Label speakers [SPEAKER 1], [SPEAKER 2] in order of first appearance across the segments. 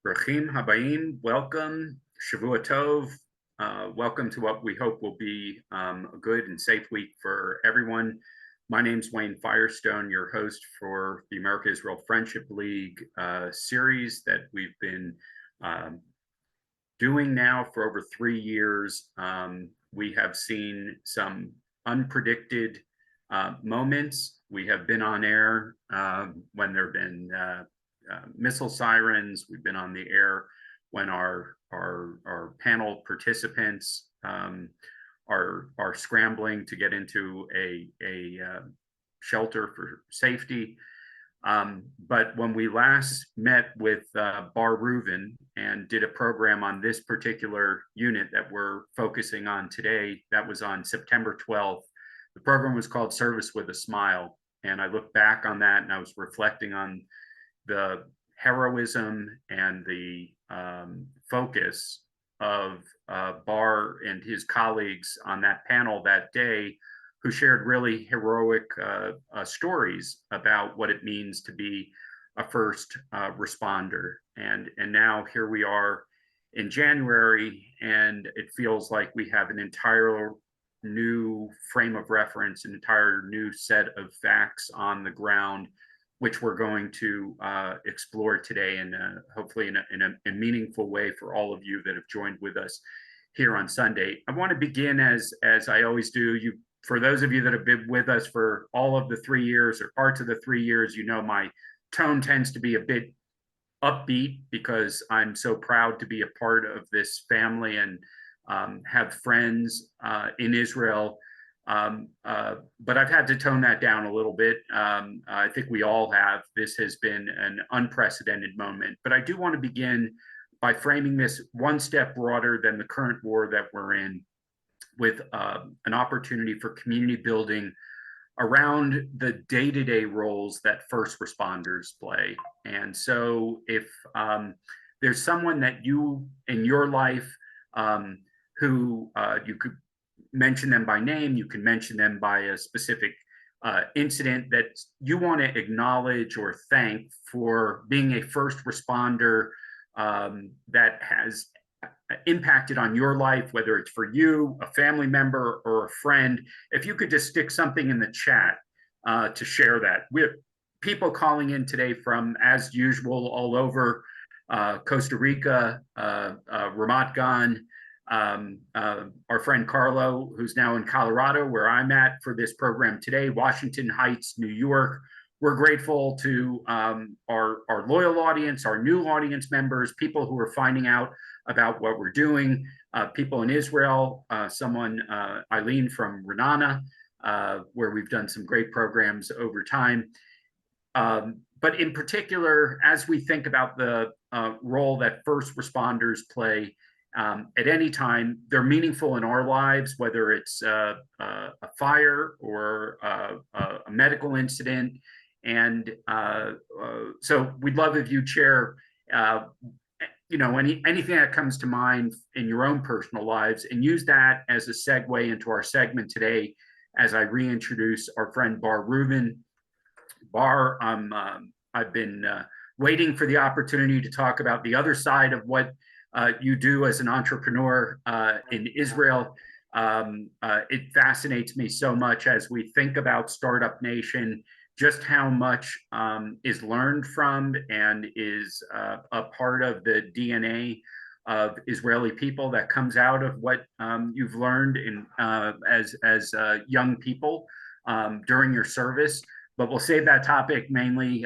[SPEAKER 1] Brachim Habayim, welcome. Shavua Tov. Welcome to what we hope will be a good and safe week for everyone. My name's Wayne Firestone, your host for the America-Israel Friendship League series that we've been doing now for over 3 years. We have seen some unpredicted moments. We have been on air when there have been missile sirens. We've been on the air when our panel participants are scrambling to get into a shelter for safety. But when we last met with Bar Reuven and did a program on this particular unit that we're focusing on today, that was on September 12th. The program was called Service with a Smile. And I look back on that and I was reflecting on the heroism and the focus of Bar and his colleagues on that panel that day, who shared really heroic stories about what it means to be a first responder. And now here we are in January, and it feels like we have an entire new frame of reference, an entire new set of facts on the ground, which we're going to explore today, and hopefully in a meaningful way for all of you that have joined with us here on Sunday. I want to begin as I always do. For those of you that have been with us for all of the 3 years or parts of the 3 years, you know my tone tends to be a bit upbeat because I'm so proud to be a part of this family and have friends in Israel. But I've had to tone that down a little bit. I think we all have. This has been an unprecedented moment. But I do want to begin by framing this one step broader than the current war that we're in, with an opportunity for community building around the day-to-day roles that first responders play. And so if there's someone that you in your life who you could mention them by name, you can mention them by a specific incident that you want to acknowledge or thank for being a first responder that has impacted on your life, whether it's for you, a family member, or a friend. If you could just stick something in the chat to share that. We have people calling in today from, as usual, all over Costa Rica, Ramat Gan, our friend Carlo, who's now in Colorado, where I'm at for this program today, Washington Heights, New York. We're grateful to our loyal audience, our new audience members, people who are finding out about what we're doing, people in Israel, someone, Eileen from Renana, where we've done some great programs over time. But in particular, as we think about the role that first responders play at any time, they're meaningful in our lives, whether it's a fire or a medical incident. And so we'd love if you'd share anything that comes to mind in your own personal lives, and use that as a segue into our segment today as I reintroduce our friend Bar Reuven. Bar, I've been waiting for the opportunity to talk about the other side of what you do as an entrepreneur in Israel. It fascinates me so much as we think about Startup Nation, just how much is learned from and is a part of the DNA of Israeli people that comes out of what you've learned as young people during your service. But we'll save that topic mainly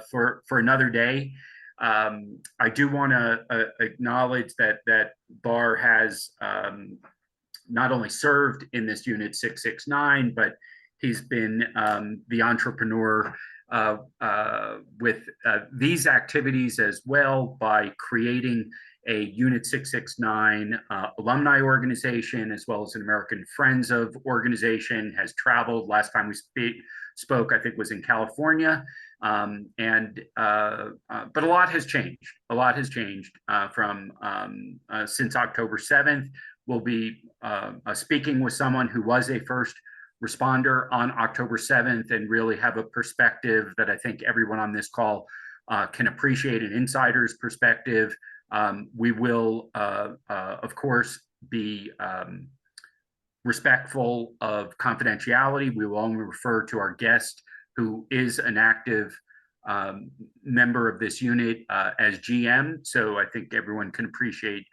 [SPEAKER 1] for another day. I do want to acknowledge that Bar has not only served in this Unit 669, but he's been the entrepreneur with these activities as well, by creating a Unit 669 alumni organization, as well as an American Friends of organization, has traveled. Last time we spoke, I think, was in California. But a lot has changed. A lot has changed from since October 7th. We'll be speaking with someone who was a first responder on October 7th and really have a perspective that I think everyone on this call can appreciate an insider's perspective. We will, of course, be respectful of confidentiality. We will only refer to our guest, who is an active member of this unit, as GM. So I think everyone can appreciate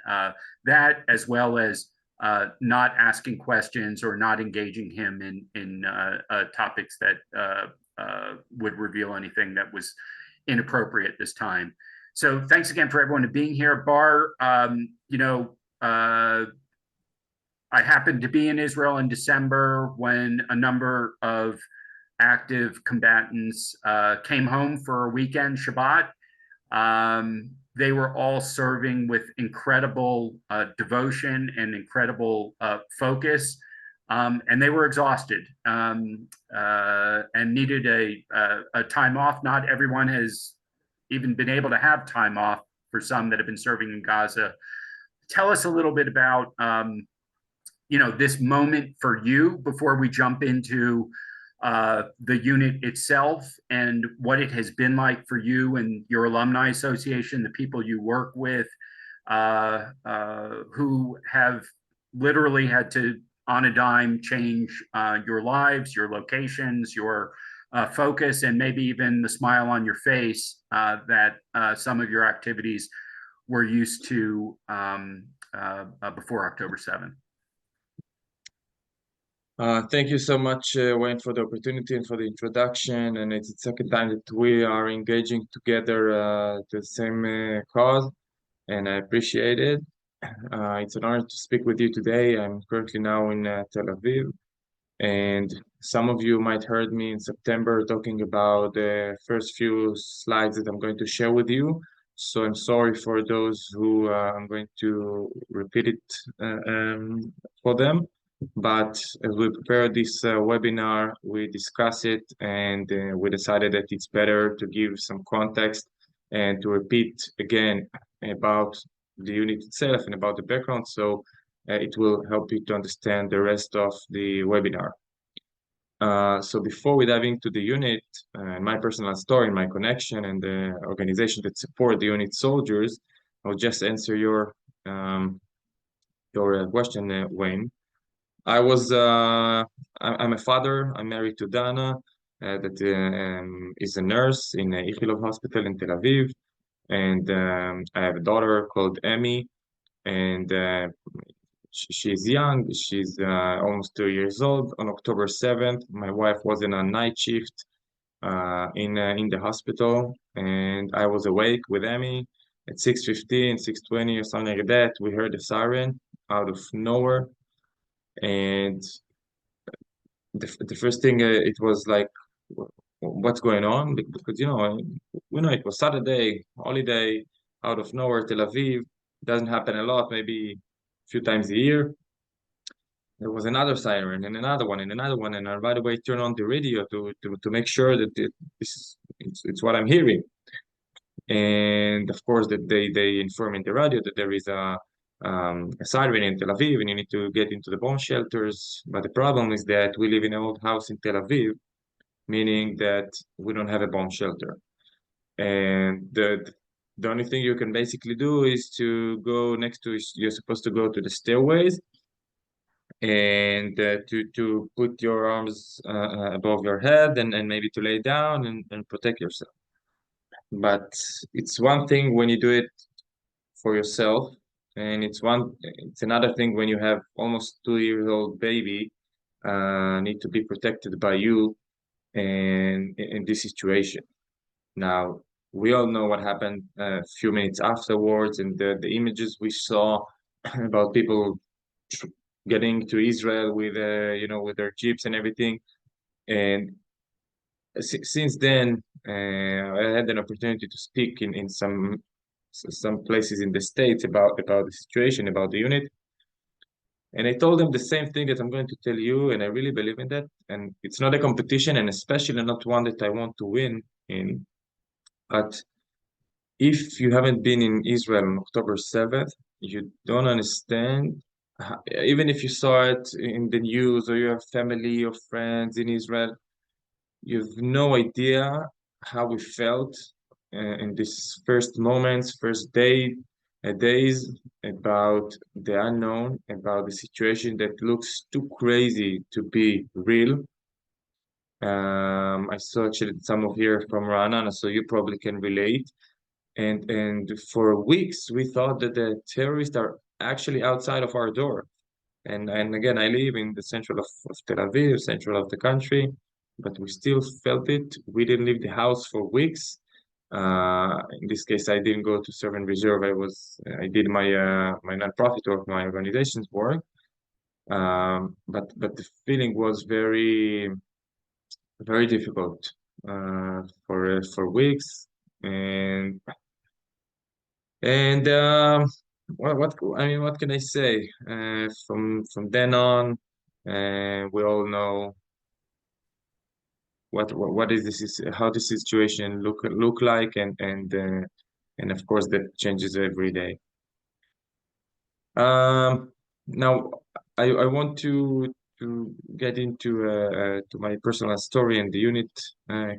[SPEAKER 1] that, as well as not asking questions or not engaging him in topics that would reveal anything that was inappropriate this time. So thanks again for everyone being here. Bar, I happened to be in Israel in December when a number of active combatants came home for a weekend Shabbat. They were all serving with incredible devotion and incredible focus, and they were exhausted and needed a time off. Not everyone has even been able to have time off for some that have been serving in Gaza. Tell us a little bit about this moment for you before we jump into the unit itself and what it has been like for you and your alumni association, the people you work with, who have literally had to, on a dime, change your lives, your locations, your focus, and maybe even the smile on your face that some of your activities were used to before October 7th.
[SPEAKER 2] Thank you so much, Wayne, for the opportunity and for the introduction. And it's the second time that we are engaging together to the same cause, and I appreciate it. It's an honor to speak with you today. I'm currently now in Tel Aviv, and some of you might heard me in September talking about the first few slides that I'm going to share with you. So I'm sorry for those who I'm going to repeat it for them. But as we prepare this webinar, we discuss it, and we decided that it's better to give some context and to repeat again about the unit itself and about the background, so it will help you to understand the rest of the webinar. So before we dive into the unit, my personal story, my connection, and the organization that support the unit soldiers, I'll just answer your question, Wayne. I'm a father. I'm married to Dana, that is a nurse in AIFL hospital in Tel Aviv, and I have a daughter called Emmy, and she's young. She's almost 2 years old. On October 7th, my wife was in a night shift in the hospital, and I was awake with Emmy at 6:15, 6:20 or something like that. We heard a siren out of nowhere. And the first thing, it was like, what's going on? Because we know it was Saturday, holiday, out of nowhere, Tel Aviv. Doesn't happen a lot, maybe a few times a year. There was another siren and another one and another one, and I right away turned on the radio to make sure that it's what I'm hearing. And of course, that they inform in the radio that there is a siren in Tel Aviv, and you need to get into the bomb shelters. But the problem is that we live in an old house in Tel Aviv, meaning that we don't have a bomb shelter. And the only thing you can basically do is to go next to, you're supposed to go to the stairways and to put your arms above your head and maybe to lay down and protect yourself. But it's one thing when you do it for yourself, and it's another thing when you have almost 2-year-old baby need to be protected by you and in this situation. Now, we all know what happened a few minutes afterwards, and the images we saw about people getting to Israel with with their jeeps and everything. And since then, I had an opportunity to speak in some places in the States about the situation, about the unit. And I told them the same thing that I'm going to tell you, and I really believe in that. And it's not a competition, and especially not one that I want to win in. But if you haven't been in Israel on October 7th, you don't understand. Even if you saw it in the news or you have family or friends in Israel, you have no idea how we felt in these first moments, days about the unknown, about the situation that looks too crazy to be real. I saw actually some of here from Ra'anana, so you probably can relate. And for weeks we thought that the terrorists are actually outside of our door. And again, I live in the central of Tel Aviv, central of the country, but we still felt it. We didn't leave the house for weeks. In this case, I didn't go to serve and reserve. I did my nonprofit work, my organization's work. But the feeling was very difficult for weeks. And what can I say? From then on, we all know what is this how the situation look like, and of course that changes every day. Now I want to get into to my personal story and the unit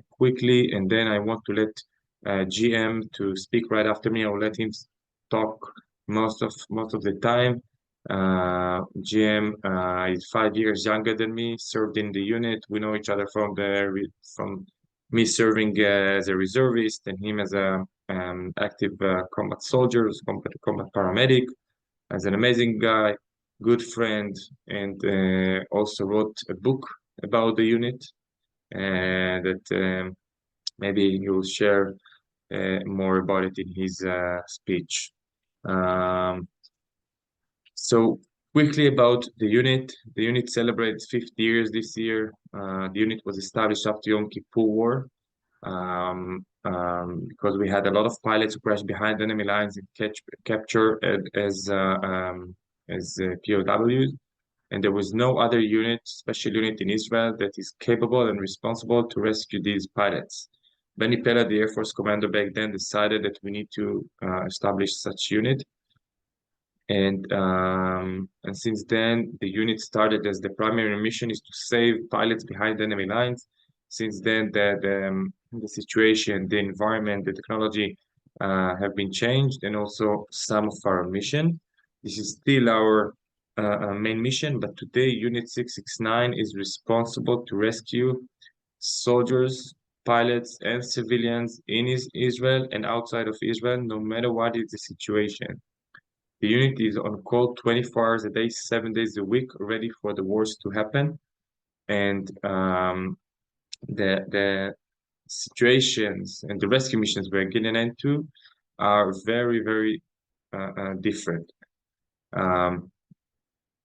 [SPEAKER 2] quickly, and then I want to let GM to speak right after me. I will let him talk most of the time. GM is 5 years younger than me, served in the unit. We know each other from me serving as a reservist and him as a active combat soldier, combat paramedic, as an amazing guy, good friend, and also wrote a book about the unit that maybe he will share more about it in his speech. Um, so quickly about the unit. The unit celebrates 50 years this year. The unit was established after Yom Kippur War because we had a lot of pilots who crashed behind enemy lines and capture as POWs. And there was no other special unit in Israel that is capable and responsible to rescue these pilots. Benny Pella, the Air Force commander back then, decided that we need to establish such unit. And since then, the unit started as the primary mission is to save pilots behind enemy lines. Since then, the situation, the environment, the technology have been changed, and also some of our mission. This is still our main mission, but today Unit 669 is responsible to rescue soldiers, pilots, and civilians in Israel and outside of Israel, no matter what is the situation. The unit is on call 24 hours a day, 7 days a week, ready for the worst to happen. And the situations and the rescue missions we're getting into are very different.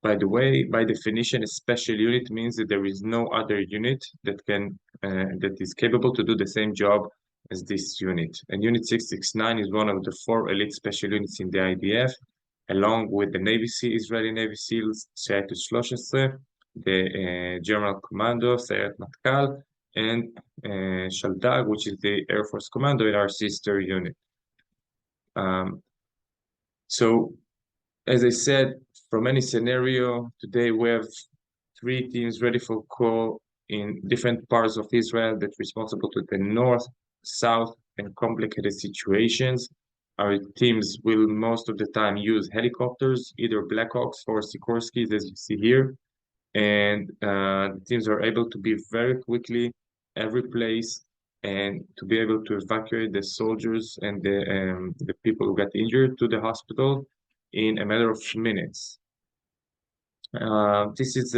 [SPEAKER 2] By the way, by definition, a special unit means that there is no other unit that is capable to do the same job as this unit. And Unit 669 is one of the 4 elite special units in the IDF, along with the Israeli Navy SEALs, Sayeret 13, the General Commando, Sayeret Matkal, and Shaldag, which is the Air Force Commando in our sister unit. So, as I said, from any scenario, today we have 3 teams ready for call in different parts of Israel that are responsible to the north, south, and complicated situations. Our teams will most of the time use helicopters, either Black Hawks or Sikorskis, as you see here. And the teams are able to be very quickly every place and to be able to evacuate the soldiers and the people who got injured to the hospital in a matter of minutes. This is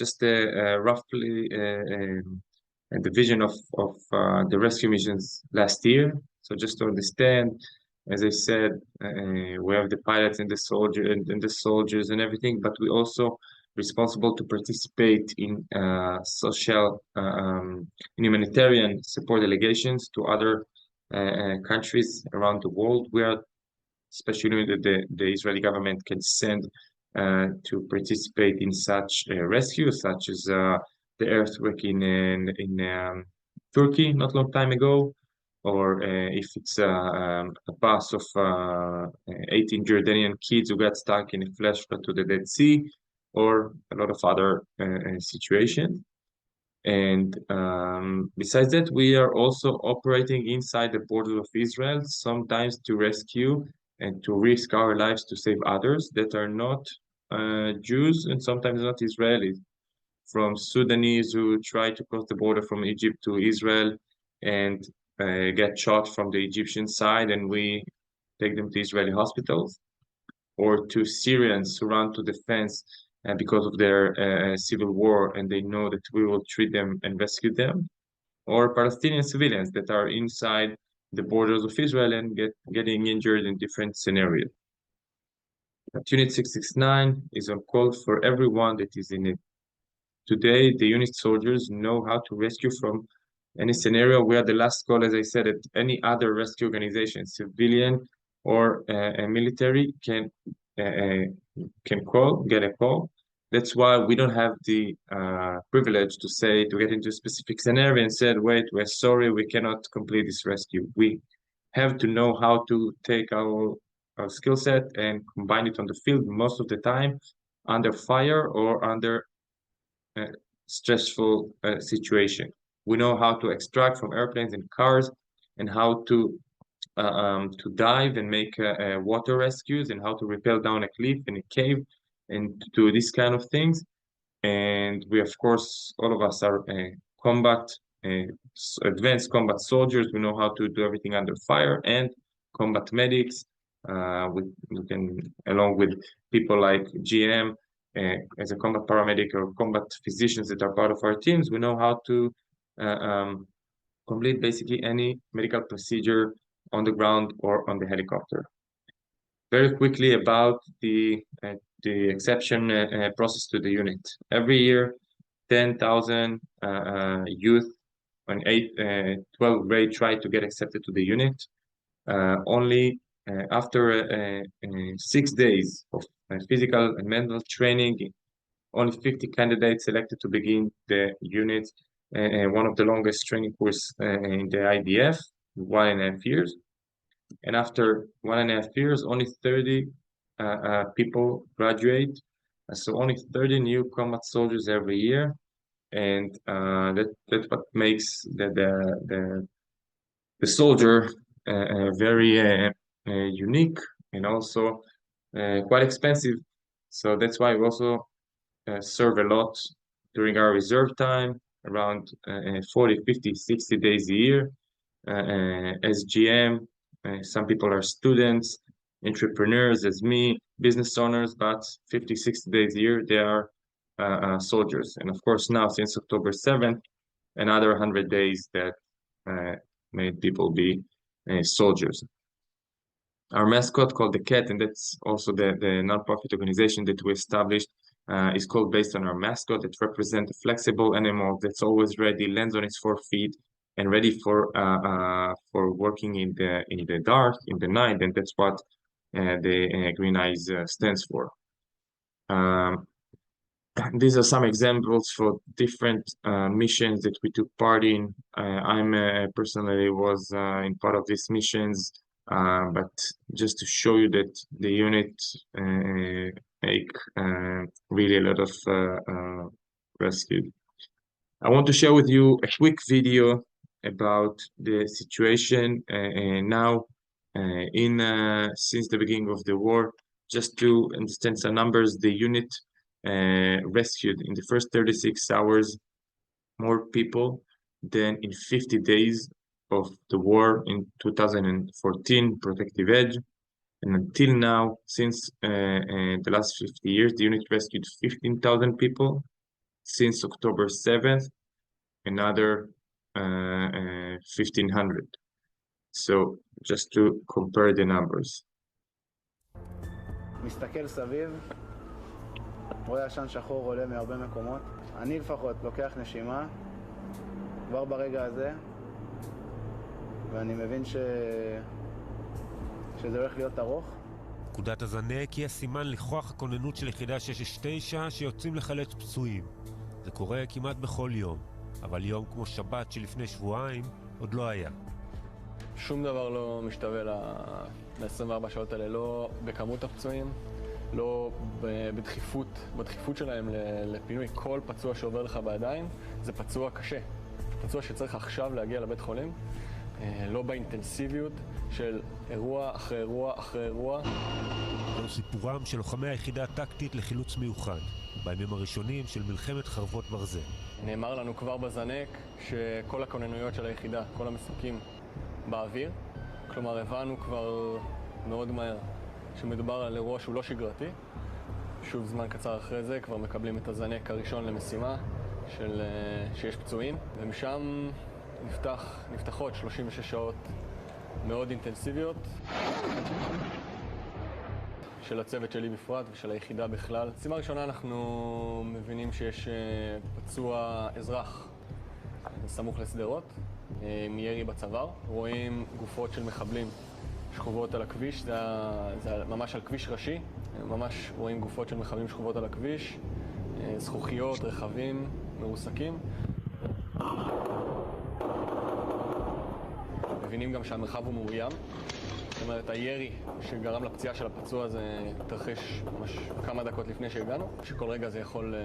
[SPEAKER 2] just roughly the vision of the rescue missions last year. So just to understand, as I said, we have the pilots and the soldiers and everything, but we also responsible to participate in social humanitarian support delegations to other countries around the world. We are especially that the Israeli government can send to participate in such rescues, such as the earthquake in Turkey not long time ago, or if it's a bus of 18 Jordanian kids who got stuck in a flash flood to the Dead Sea, or a lot of other situations. And besides that, we are also operating inside the borders of Israel, sometimes to rescue and to risk our lives to save others that are not Jews and sometimes not Israelis, from Sudanese who try to cross the border from Egypt to Israel and get shot from the Egyptian side, and we take them to Israeli hospitals, or to Syrians who run to defense because of their civil war, and they know that we will treat them and rescue them, or Palestinian civilians that are inside the borders of Israel and getting injured in different scenarios. Unit 669 is on call for everyone that is in it. Today, the unit soldiers know how to rescue from any scenario. We are the last call, as I said, at any other rescue organization, civilian or military, can get a call. That's why we don't have the privilege to get into a specific scenario and said, wait, we're sorry, we cannot complete this rescue. We have to know how to take our skill set and combine it on the field most of the time under fire or under stressful situation. We know how to extract from airplanes and cars, and how to dive and make water rescues, and how to rappel down a cliff in a cave, and to do these kind of things. And we, of course, all of us are advanced combat soldiers. We know how to do everything under fire, and combat medics. We can, along with people like GM, as a combat paramedic or combat physicians that are part of our teams, we know how to complete basically any medical procedure on the ground or on the helicopter. Very quickly about the exception process to the unit. Every year, 10,000 youth on 12th grade try to get accepted to the unit. Only after 6 days of physical and mental training, only 50 candidates selected to begin the unit, one of the longest training course in the IDF, 1.5 years. And after 1.5 years, only 30 people graduate. So only 30 new combat soldiers every year. And that's what makes the soldier very unique, and also quite expensive. So that's why we also serve a lot during our reserve time, around 40, 50, 60 days a year. As GM, some people are students, entrepreneurs as me, business owners, but 50, 60 days a year, they are soldiers. And of course, now since October 7th, another 100 days that made people be soldiers. Our mascot, called the cat, and that's also the non-profit organization that we established, is called based on our mascot. It represents a flexible animal that's always ready, lands on its 4 feet, and ready for working in the dark, in the night, and that's what the green eyes stands for. These are some examples for different missions that we took part in. I'm personally was in part of these missions, but just to show you that the unit make really a lot of rescue. I want to share with you a quick video about the situation now since the beginning of the war. Just to understand some numbers, the unit rescued in the first 36 hours more people than in 50 days of the war in 2014, Protective Edge. And until now, since the last 50 years, the unit rescued 15,000 people. Since October 7th, another 1,500. So just to compare the numbers.
[SPEAKER 3] מסתכל סביב, רואה עשן שחור עולה מהרבה מקומות. אני לפחות לוקח נשימה כבר ברגע הזה, ואני מבין שזה הולך להיות ארוך.
[SPEAKER 4] פקודת הזנק היא הסימן לכוח הכוננות של יחידה 669 שיוצאים לחלץ פצועים. זה קורה כמעט בכל יום, אבל יום כמו שבת שלפני שבועיים עוד לא היה.
[SPEAKER 5] שום דבר לא משתווה ל-24 שעות האלה, לא בכמות הפצועים, לא בדחיפות שלהם לפינוי. כל פצוע שעובר לך בידיים זה פצוע קשה. פצוע שצריך עכשיו להגיע לבית חולים, לא באינטנסיביות של אירוע אחרי אירוע אחרי אירוע.
[SPEAKER 4] זהו סיפורם של לוחמי היחידה הטקטית לחילוץ מיוחד, בימים הראשונים של מלחמת חרבות ברזל.
[SPEAKER 5] נאמר לנו כבר בזנק שכל הכוננויות של היחידה, כל המסוקים באוויר. כלומר, הבנו כבר מאוד מהר שמדובר על אירוע שהוא לא שגרתי. שוב, זמן קצר אחרי זה כבר מקבלים את הזנק הראשון למשימה שיש פצועים, ומשם נפתחות 36 שעות מאוד אינטנסיביות של הצוות שלי בפרט ושל היחידה בכלל. בשימה ראשונה אנחנו מבינים שיש פצוע אזרח סמוך לשדרות, מירי בצוואר. רואים גופות של מחבלים שכובות על הכביש, זה ממש על כביש ראשי, ממש רואים גופות של מחבלים שכובות על הכביש, זכוכיות, רכבים, מרוסקים. מבינים גם שהמרחב הוא מאוים. זאת אומרת, הירי שגרם לפציעה של הפצוע הזה התרחש ממש כמה דקות לפני שהגענו, שכל רגע זה יכול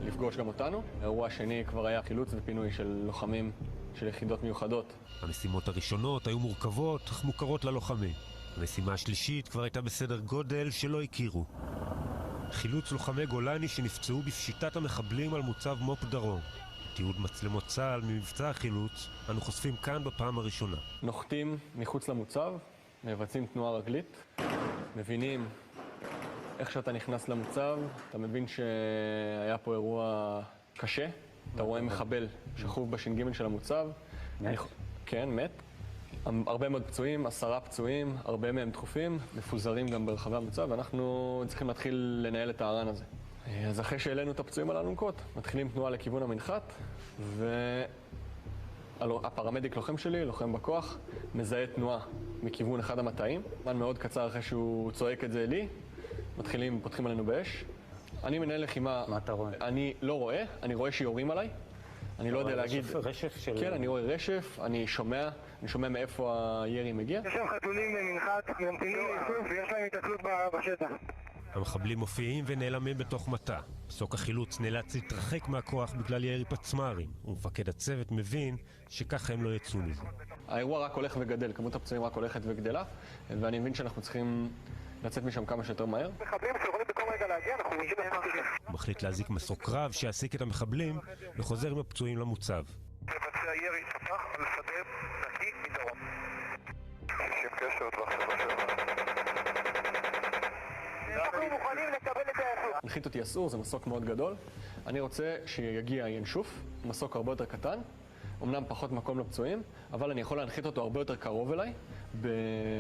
[SPEAKER 5] לפגוש גם אותנו. האירוע השני כבר היה חילוץ ופינוי של לוחמים של יחידות מיוחדות.
[SPEAKER 4] המשימות הראשונות היו מורכבות אך מוכרות ללוחמים. המשימה השלישית כבר הייתה בסדר גודל שלא הכירו. חילוץ לוחמי גולני שנפצעו בפשיטת המחבלים על מוצב מופ דרום. תיעוד מצלמות צה"ל ממבצע החילוץ אנו חושפים כאן בפעם הראשונה.
[SPEAKER 5] נוחתים מחוץ למוצב, מבצעים תנועה רגלית, מבינים איך שאתה נכנס למוצב, אתה מבין שהיה פה אירוע קשה, אתה רואה מחבל שכוב בש"ג של המוצב.
[SPEAKER 6] מת?
[SPEAKER 5] כן, מת. הרבה מאוד פצועים, 10 פצועים, הרבה מהם דחופים, מפוזרים גם ברחבי המוצב, ואנחנו צריכים להתחיל לנהל את הערן הזה. אז אחרי שהעלינו את הפצועים על האלונקות, מתחילים תנועה לכיוון המנחת, והפרמדיק לוחם שלי, לוחם בכוח, מזהה תנועה מכיוון אחד המטעים. זמן מאוד קצר אחרי שהוא צועק את זה לי, פותחים עלינו באש. אני מנהל לחימה.
[SPEAKER 6] מה אתה רואה?
[SPEAKER 5] אני לא רואה, אני רואה שיורים עליי. אני לא יודע להגיד...
[SPEAKER 6] רשף של...
[SPEAKER 5] כן, אני רואה רשף, אני שומע מאיפה הירי מגיע.
[SPEAKER 7] יש שם חתולים במנחת, ממתינים לאיסוף ויש להם התעצלות בשטח.
[SPEAKER 4] המחבלים מופיעים ונעלמים בתוך מטע. מסוק החילוץ נאלץ להתרחק מהכוח בגלל ירי פצמ"רים, ומפקד הצוות מבין שככה הם לא יצאו מזה.
[SPEAKER 5] האירוע רק הולך וגדל, כמות הפצועים רק הולכת וגדלה, ואני מבין שאנחנו צריכים לצאת משם כמה שיותר מהר.
[SPEAKER 7] מחבלים שיכולים בכל רגע להגיע, אנחנו מגיעים להם.
[SPEAKER 4] הוא מחליט להזיק מסוק רב שיעסיק את המחבלים וחוזר עם הפצועים למוצב.
[SPEAKER 7] לבצע ירי ספח על שדה נקי מדרום. 60 קשר, טווח 7-7. אנחנו מוכנים לקבל את האסור.
[SPEAKER 5] הנחית אותי אסור, זה מסוק מאוד גדול. אני רוצה שיגיע ינשוף, מסוק הרבה יותר קטן, אמנם פחות מקום לפצועים, אבל אני יכול להנחית אותו הרבה יותר קרוב אליי,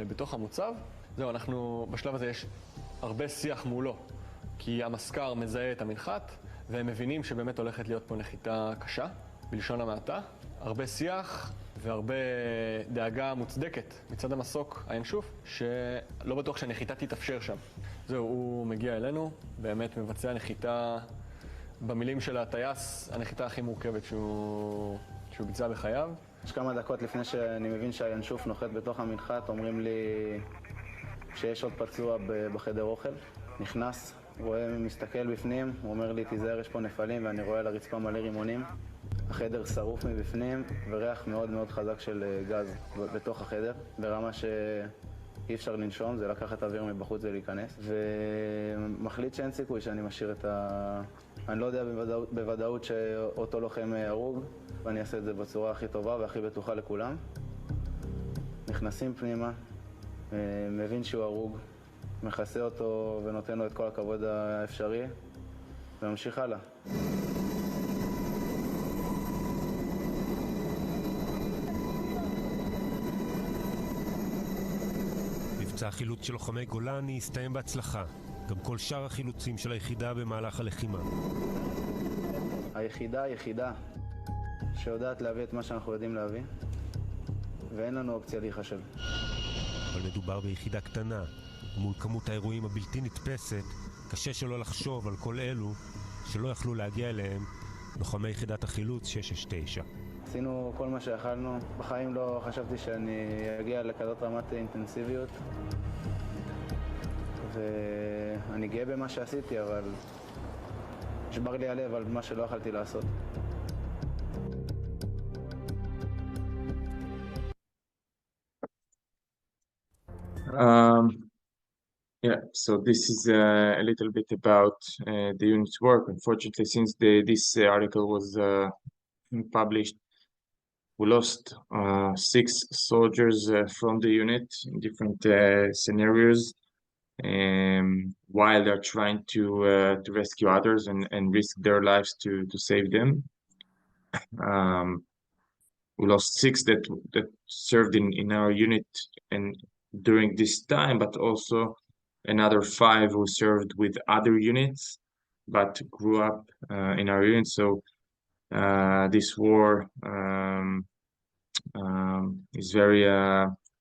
[SPEAKER 5] בתוך המוצב. זהו, בשלב הזה יש הרבה שיח מולו, כי המזכ"ר מזהה את המנחת, והם מבינים שבאמת הולכת להיות פה נחיתה קשה, בלשון המעטה. הרבה שיח והרבה דאגה מוצדקת מצד המסוק הינשוף, שלא בטוח שהנחיתה תתאפשר שם. זהו, הוא מגיע אלינו, באמת מבצע נחיתה, במילים של הטייס, הנחיתה הכי מורכבת שהוא ביצע בחייו.
[SPEAKER 3] יש כמה דקות לפני שאני מבין שהינשוף נוחת בתוך המנחת, אומרים לי שיש עוד פצוע בחדר אוכל. נכנס, מסתכל בפנים, הוא אומר לי, תיזהר, יש פה נפלים, ואני רואה על הרצפה מלא רימונים. החדר שרוף מבפנים, וריח מאוד מאוד חזק של גז בתוך החדר, ברמה שאי אפשר לנשום, זה לקחת אוויר מבחוץ ולהיכנס. ומחליט שאין סיכוי שאני משאיר אני לא יודע בוודאות שאותו לוחם הרוג, ואני אעשה את זה בצורה הכי טובה והכי בטוחה לכולם. נכנסים פנימה, מבין שהוא הרוג, מכסה אותו ונותן לו את כל הכבוד האפשרי, וממשיך הלאה.
[SPEAKER 4] מבצע החילוץ של לוחמי גולני הסתיים בהצלחה. גם כל שאר החילוצים של היחידה במהלך הלחימה.
[SPEAKER 3] היחידה שיודעת להביא את מה שאנחנו יודעים להביא, ואין לנו אופציה להיחשב.
[SPEAKER 4] אבל מדובר ביחידה קטנה, ומול כמות האירועים הבלתי נתפסת, קשה שלא לחשוב על כל אלו שלא יכלו להגיע אליהם לוחמי יחידת החילוץ 669.
[SPEAKER 3] עשינו כל מה שיכלנו. בחיים לא חשבתי שאני אגיע לכזאת רמת אינטנסיביות, ואני גאה במה שעשיתי, אבל נשבר לי הלב על מה שלא יכלתי לעשות.
[SPEAKER 2] Yeah, so this is a little bit about the unit's work. Unfortunately, since this article was published, we lost 6 soldiers from the unit in different scenarios, while they're trying to rescue others and risk their lives to save them. We lost 6 that served in our unit and during this time, but also another 5 who served with other units, but grew up in our unit. So this war is very,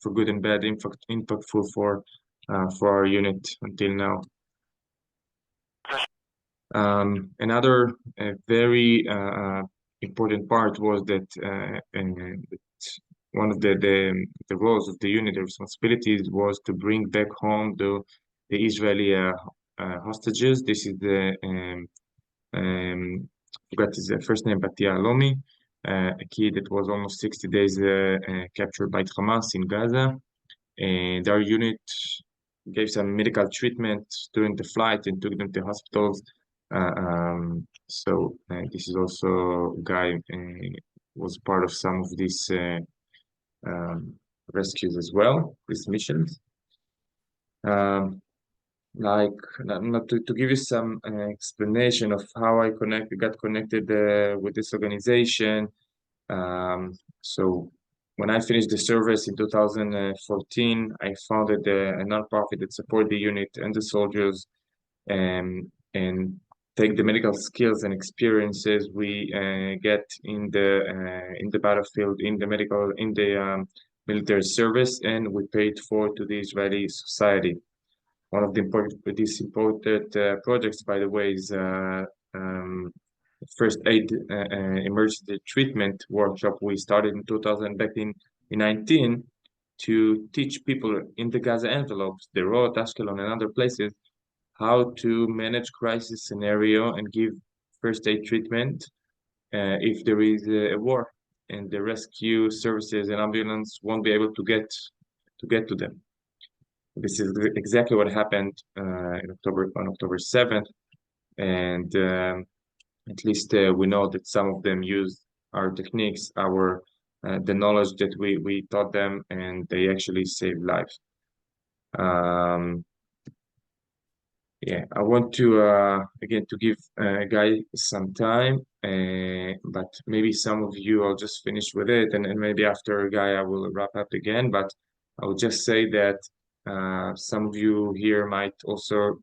[SPEAKER 2] for good and bad, impactful for our unit until now. Another very important part was that one of the roles of the unit, the responsibilities, was to bring back home the Israeli hostages. This is the forgot his first name, but Lomi, a kid that was almost 60 days captured by Hamas in Gaza. And our unit gave some medical treatment during the flight and took them to hospitals. So this is also a guy was part of some of these rescues as well, these missions. Like not to give you some explanation of how I got connected with this organization. So when I finished the service in 2014, I founded a nonprofit that support the unit and the soldiers, and take the medical skills and experiences we get in the battlefield, in the military service, and we pay it forward to the Israeli society. One of the important projects, by the way, is first aid emergency treatment workshop we started in 2019 to teach people in the Gaza envelopes, the road, Ashkelon, and other places, how to manage crisis scenario and give first aid treatment if there is a war and the rescue services and ambulance won't be able to get to them. This is exactly what happened on October 7th, and at least we know that some of them used our techniques, the knowledge that we taught them, and they actually saved lives. Yeah, I want to again to give Guy some time, but maybe some of you, I'll just finish with it, and maybe after Guy I will wrap up again. But I will just say that some of you here might also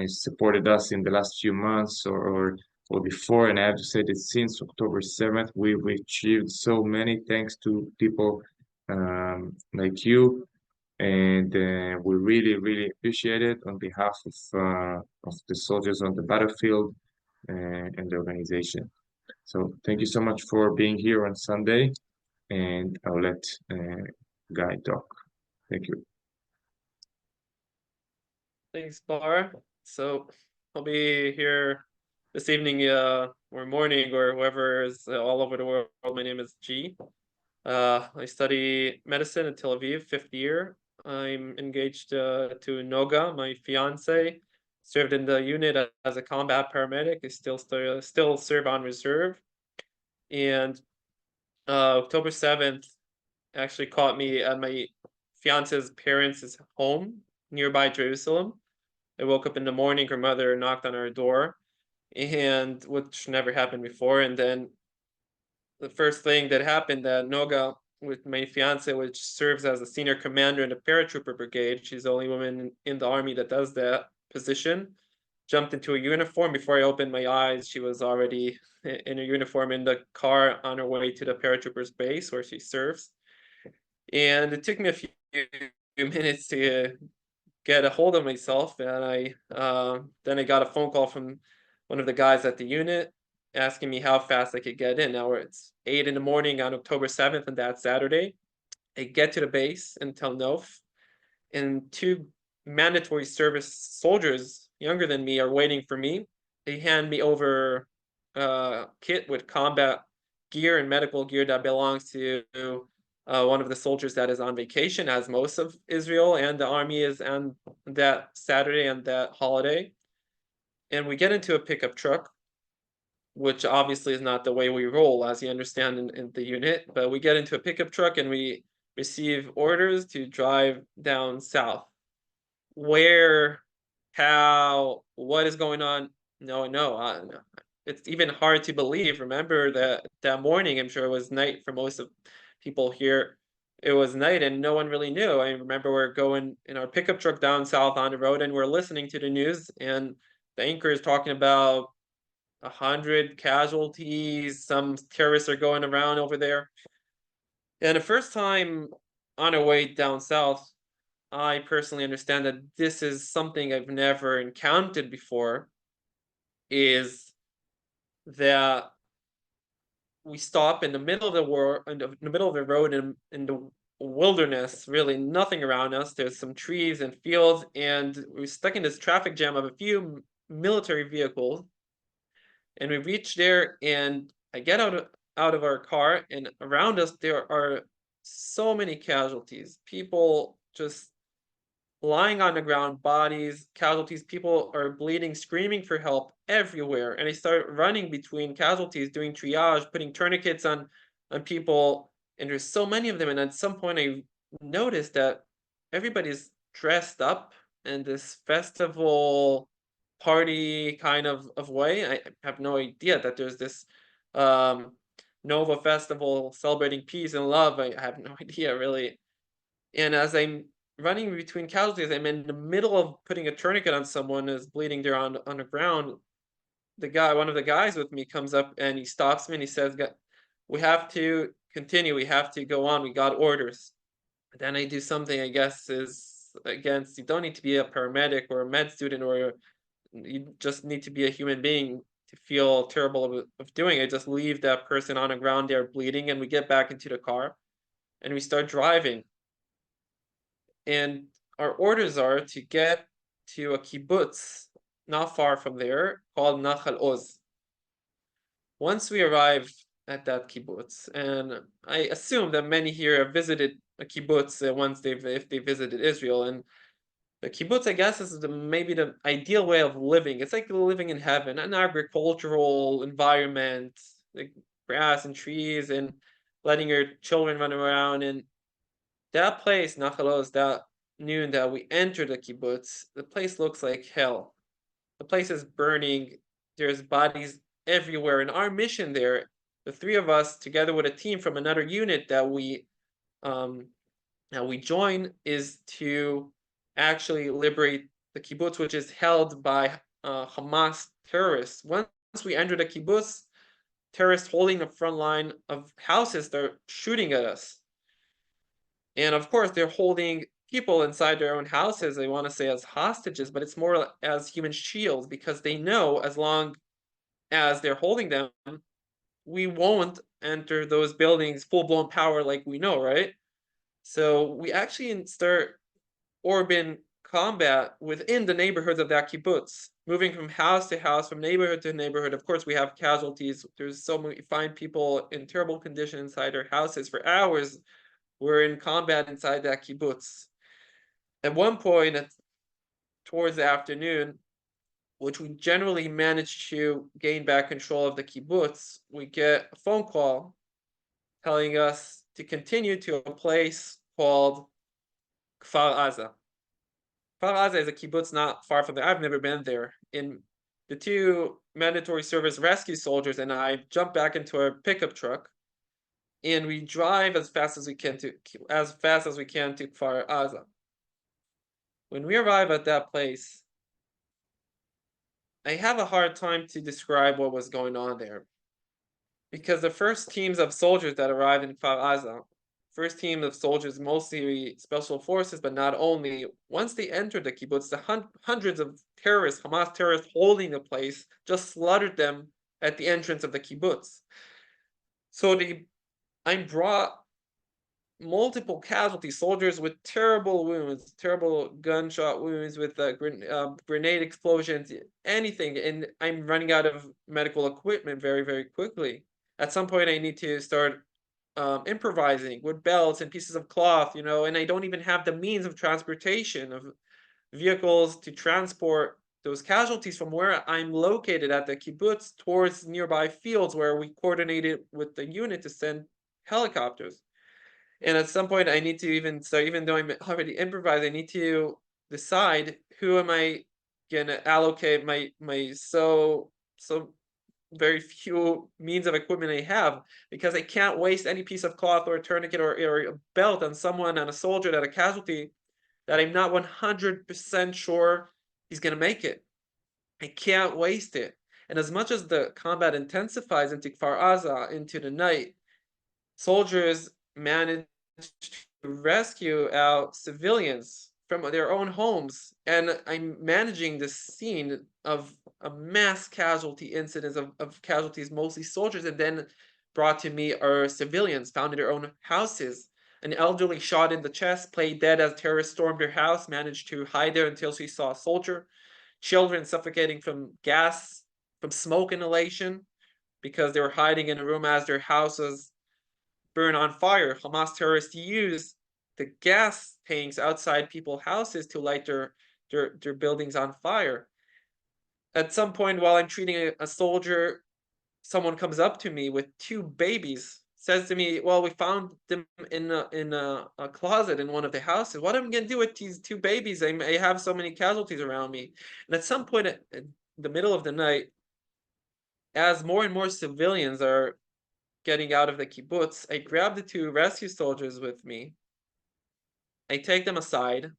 [SPEAKER 2] supported us in the last few months or before, and I have to say that since October 7th, we achieved so many thanks to people like you. And we really appreciate it on behalf of the soldiers on the battlefield and the organization. So thank you so much for being here on Sunday, and I'll let Guy talk. Thank you.
[SPEAKER 6] Thanks, Bar. So I'll be here this evening or morning or whoever is all over the world. My name is G. I study medicine in Tel Aviv, 5th year. I'm engaged to Noga, my fiance, served in the unit as a combat paramedic. I still serve on reserve. And October 7th actually caught me at my fiance's parents' home nearby Jerusalem. I woke up in the morning, her mother knocked on our door, and which never happened before. And then the first thing that happened, that Noga, with my fiance, which serves as a senior commander in the paratrooper brigade, she's the only woman in the army that does that position, jumped into a uniform. Before I opened my eyes, she was already in a uniform in the car on her way to the paratroopers base where she serves. And it took me a few minutes to get a hold of myself, and then I got a phone call from one of the guys at the unit asking me how fast I could get in. Now it's 8 in the morning on October 7th, and that's Saturday. I get to the base in Tel Nof, and 2 mandatory service soldiers younger than me are waiting for me. They hand me over a kit with combat gear and medical gear that belongs to one of the soldiers that is on vacation, as most of Israel and the army is on that Saturday and that holiday. And we get into a pickup truck, which obviously is not the way we roll, as you understand in the unit, but we get into a pickup truck and we receive orders to drive down south. Where, how, what is going on? No, it's even hard to believe. Remember that morning, I'm sure it was night for most of people here. It was night and no one really knew. I remember we're going in our pickup truck down south on the road and we're listening to the news, and the anchor is talking about 100 casualties. Some terrorists are going around over there. And the first time on our way down south, I personally understand that this is something I've never encountered before, is that we stop in the middle of the middle of the road in the wilderness, really nothing around us. There's some trees and fields, and we're stuck in this traffic jam of a few military vehicles. And we reach there, and I get out of our car, and around us there are so many casualties. People just lying on the ground, bodies, casualties, people are bleeding, screaming for help everywhere. And I start running between casualties, doing triage, putting tourniquets on people, and there's so many of them. And at some point I noticed that everybody's dressed up in this festival party kind of way. I have no idea that there's this Nova festival celebrating peace and love. I have no idea really. And as I'm running between casualties, I'm in the middle of putting a tourniquet on someone who's bleeding there on the ground. One of the guys with me comes up and he stops me and he says, "We have to continue. We have to go on. We got orders." Then I do something I guess is against, you don't need to be a paramedic or a med student, or you just need to be a human being to feel terrible of doing. I just leave that person on the ground there bleeding, and we get back into the car and we start driving. And our orders are to get to a kibbutz not far from there called Nachal Oz. Once we arrive at that kibbutz, and I assume that many here have visited a kibbutz if they visited Israel, and the kibbutz, I guess, is maybe the ideal way of living. It's like living in heaven, an agricultural environment, like grass and trees, and letting your children run around. And that place, Nachal Oz, that noon that we entered the kibbutz, the place looks like hell. The place is burning. There's bodies everywhere. And our mission there, the three of us, together with a team from another unit that we join, is to actually liberate the kibbutz, which is held by Hamas terrorists. Once we enter the kibbutz, terrorists holding the front line of houses, they're shooting at us. And of course, they're holding people inside their own houses, they want to say as hostages, but it's more as human shields, because they know as long as they're holding them, we won't enter those buildings full-blown power like we know, right? So we actually start urban combat within the neighborhoods of that kibbutz, moving from house to house, from neighborhood to neighborhood. Of course, we have casualties. There's so many, find people in terrible condition inside their houses for hours. We're in combat inside that kibbutz. At one point, towards the afternoon, which we generally manage to gain back control of the kibbutz, we get a phone call telling us to continue to a place called Kfar Aza. Kfar Aza is a kibbutz not far from there. I've never been there. And the two mandatory service rescue soldiers and I jump back into our pickup truck, and we drive as fast as we can to Kfar Aza. When we arrive at that place, I have a hard time to describe what was going on there, because the first teams of soldiers that arrived in Kfar Aza, first team of soldiers, mostly special forces, but not only, once they entered the kibbutz, the hundreds of terrorists, Hamas terrorists holding the place, just slaughtered them at the entrance of the kibbutz. So I brought multiple casualties, soldiers with terrible wounds, terrible gunshot wounds, with grenade explosions, anything, and I'm running out of medical equipment very, very quickly. At some point, I need to start improvising with belts and pieces of cloth, and I don't even have the means of transportation of vehicles to transport those casualties from where I'm located at the kibbutz towards nearby fields where we coordinated with the unit to send helicopters. And at some point, I need to even though I'm already improvised, I need to decide who am I gonna allocate my so very few means of equipment I have, because I can't waste any piece of cloth or a tourniquet or a belt on a soldier, that a casualty that I'm not 100% sure he's gonna make it. I can't waste it. And as much as the combat intensifies into Kfar Aza, into the night, soldiers manage to rescue out civilians from their own homes. And I'm managing this scene of a mass casualty incidents of casualties, mostly soldiers, and then brought to me are civilians found in their own houses. An elderly shot in the chest, played dead as terrorists stormed their house, managed to hide there until she saw a soldier. Children suffocating from gas, from smoke inhalation, because they were hiding in a room as their houses burn on fire. Hamas terrorists use the gas tanks outside people's houses to light their buildings on fire. At some point, while I'm treating a soldier, someone comes up to me with two babies, says to me, "Well, we found them in a closet in one of the houses. What am I gonna do with these two babies? I have so many casualties around me." And at some point, in the middle of the night, as more and more civilians are getting out of the kibbutz, I grab the two rescue soldiers with me. I take them aside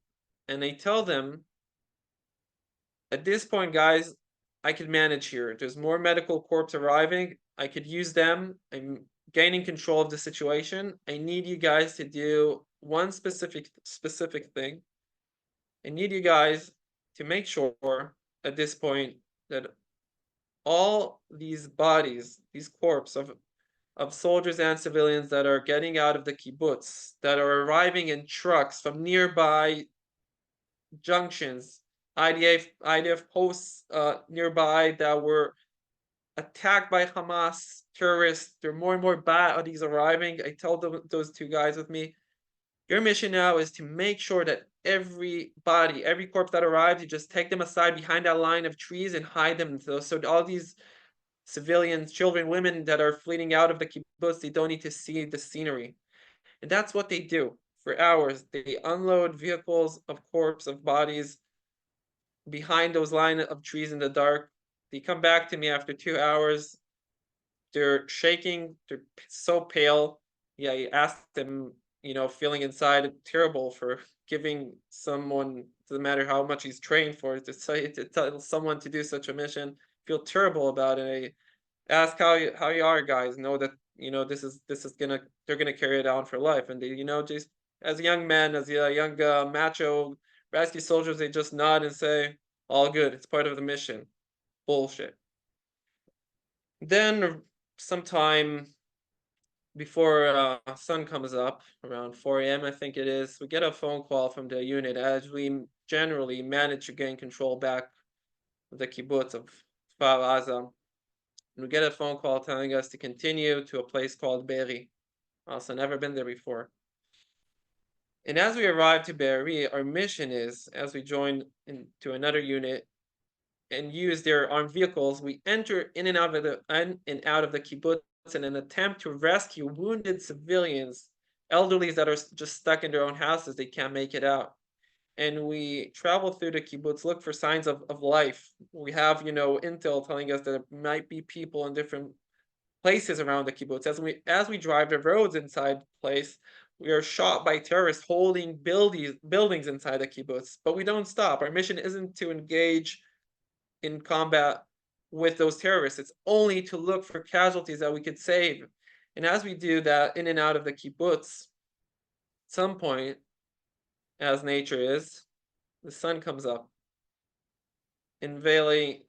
[SPEAKER 6] and I tell them, at this point, guys, I can manage here. There's more medical corps arriving. I could use them. I'm gaining control of the situation. I need you guys to do one specific thing. I need you guys to make sure at this point that all these bodies, these corpses of soldiers and civilians that are getting out of the kibbutz, that are arriving in trucks from nearby junctions, IDF posts nearby that were attacked by Hamas terrorists. There are more and more bodies arriving. I tell those two guys with me, your mission now is to make sure that every body, every corpse that arrives, you just take them aside behind that line of trees and hide them. So all these civilians, children, women that are fleeing out of the kibbutz, they don't need to see the scenery. And that's what they do for hours. They unload vehicles of corpses, of bodies behind those line of trees in the dark. They come back to me after 2 hours. They're shaking. They're so pale. Yeah, I asked them, feeling inside terrible for giving someone, doesn't matter how much he's trained for, to tell someone to do such a mission. Feel terrible about it. I ask how you are, guys. Know that this is they're gonna carry it on for life. And they just as young men, as young macho rescue soldiers, they just nod and say, "All good. It's part of the mission." Bullshit. Then sometime before sun comes up, around 4 a.m. I think it is, we get a phone call from the unit as we generally manage to gain control back of the kibbutz of Kfar Aza. We get a phone call telling us to continue to a place called Be'eri. Also never been there before. And as we arrive to Be'eri, our mission is, as we join into another unit and use their armed vehicles, we enter in and out of the kibbutz in an attempt to rescue wounded civilians, elderlies that are just stuck in their own houses. They can't make it out. And we travel through the kibbutz, look for signs of life. We have, intel telling us that there might be people in different places around the kibbutz. As we drive the roads inside place, we are shot by terrorists holding buildings inside the kibbutz. But we don't stop. Our mission isn't to engage in combat with those terrorists. It's only to look for casualties that we could save. And as we do that in and out of the kibbutz, at some point, as nature is, the sun comes up, unveiling,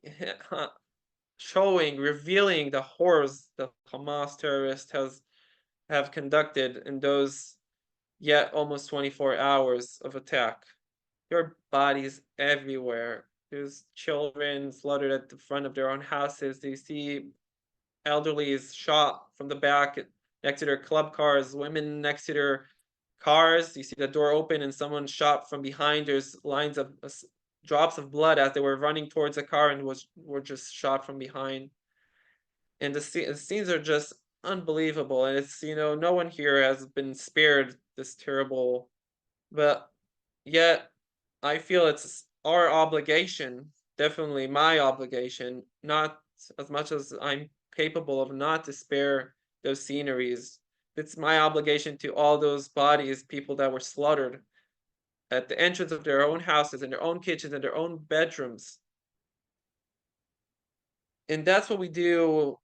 [SPEAKER 6] revealing the horrors the Hamas terrorists have conducted in those yet almost 24 hours of attack. There are bodies everywhere. There's children slaughtered at the front of their own houses. They see elderly shot from the back next to their club cars, women next to their cars. You see the door open and someone shot from behind. There's lines of drops of blood as they were running towards the car and were just shot from behind. And the scenes are just unbelievable. And it's, no one here has been spared this terrible, but yet I feel it's our obligation, definitely my obligation, not as much as I'm capable of, not to spare those sceneries. It's my obligation to all those bodies, people that were slaughtered at the entrance of their own houses, in their own kitchens, in their own bedrooms. And that's what we do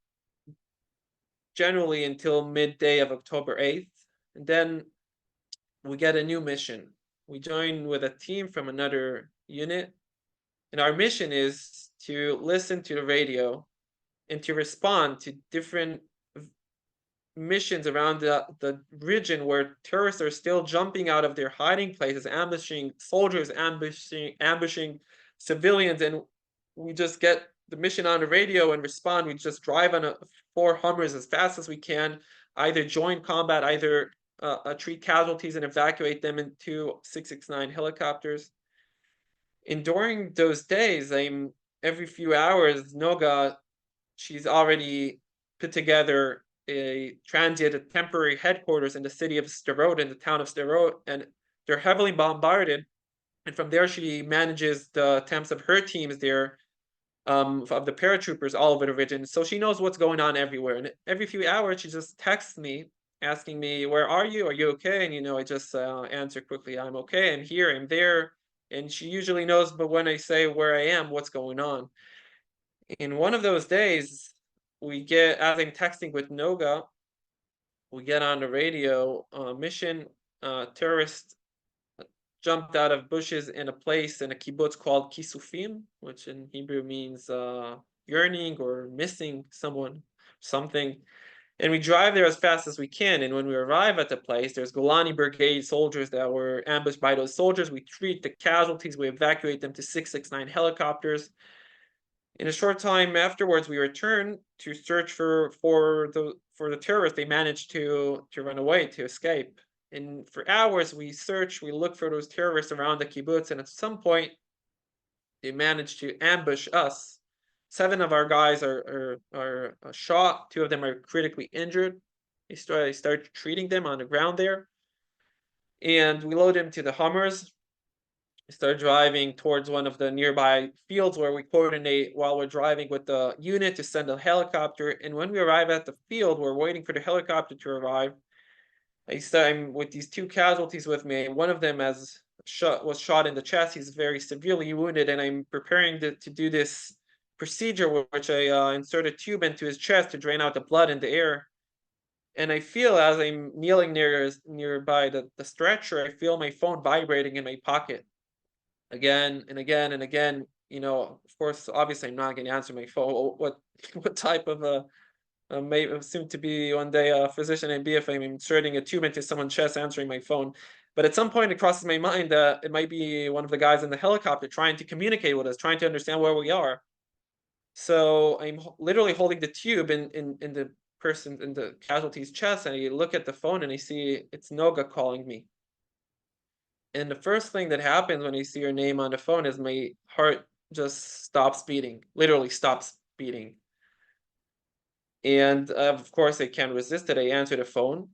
[SPEAKER 6] generally until midday of October 8th. And then we get a new mission. We join with a team from another unit. And our mission is to listen to the radio and to respond to different missions around the region where terrorists are still jumping out of their hiding places, ambushing soldiers, ambushing civilians. And we just get the mission on the radio and respond. We just drive on 4 Hummers as fast as we can, either join combat, either treat casualties and evacuate them into 669 helicopters. And during those days, every few hours, Noga, she's already put together a temporary headquarters in the city of Sderot, in the town of Sderot, and they're heavily bombarded. And from there, she manages the attempts of her teams there, of the paratroopers all over the region. So she knows what's going on everywhere. And every few hours, she just texts me, asking me, "Where are you? Are you okay?" And I just answer quickly, "I'm okay. I'm here. I'm there." And she usually knows, but when I say where I am, what's going on. In one of those days, as I'm texting with Noga, we get on the radio, mission, terrorists jumped out of bushes in a place in a kibbutz called Kisufim, which in Hebrew means yearning or missing something. And we drive there as fast as we can. And when we arrive at the place, there's Golani Brigade soldiers that were ambushed by those soldiers. We treat the casualties. We evacuate them to 669 helicopters. In a short time afterwards, we return to search for the terrorists. They managed to run away, to escape. And for hours, we look for those terrorists around the kibbutz. And at some point, they managed to ambush us. 7 of our guys are shot. 2 of them are critically injured. They start treating them on the ground there. And we load them to the Hummers. We start driving towards one of the nearby fields where we coordinate while we're driving with the unit to send a helicopter. And when we arrive at the field, we're waiting for the helicopter to arrive. I'm with these 2 casualties with me. One of them was shot in the chest. He's very severely wounded, and I'm preparing to do this procedure, which I insert a tube into his chest to drain out the blood in the air. And I feel, as I'm kneeling nearby the stretcher, I feel my phone vibrating in my pocket again and again and again. Of course, obviously, I'm not going to answer my phone. What type of may assume to be one day a physician and be if I'm inserting a tube into someone's chest, answering my phone. But at some point, it crosses my mind that it might be one of the guys in the helicopter trying to communicate with us, trying to understand where we are. So I'm literally holding the tube in the casualty's chest, and I look at the phone and I see it's Noga calling me. And the first thing that happens when I see her name on the phone is my heart just stops beating, literally stops beating. And of course, I can't resist it. I answer the phone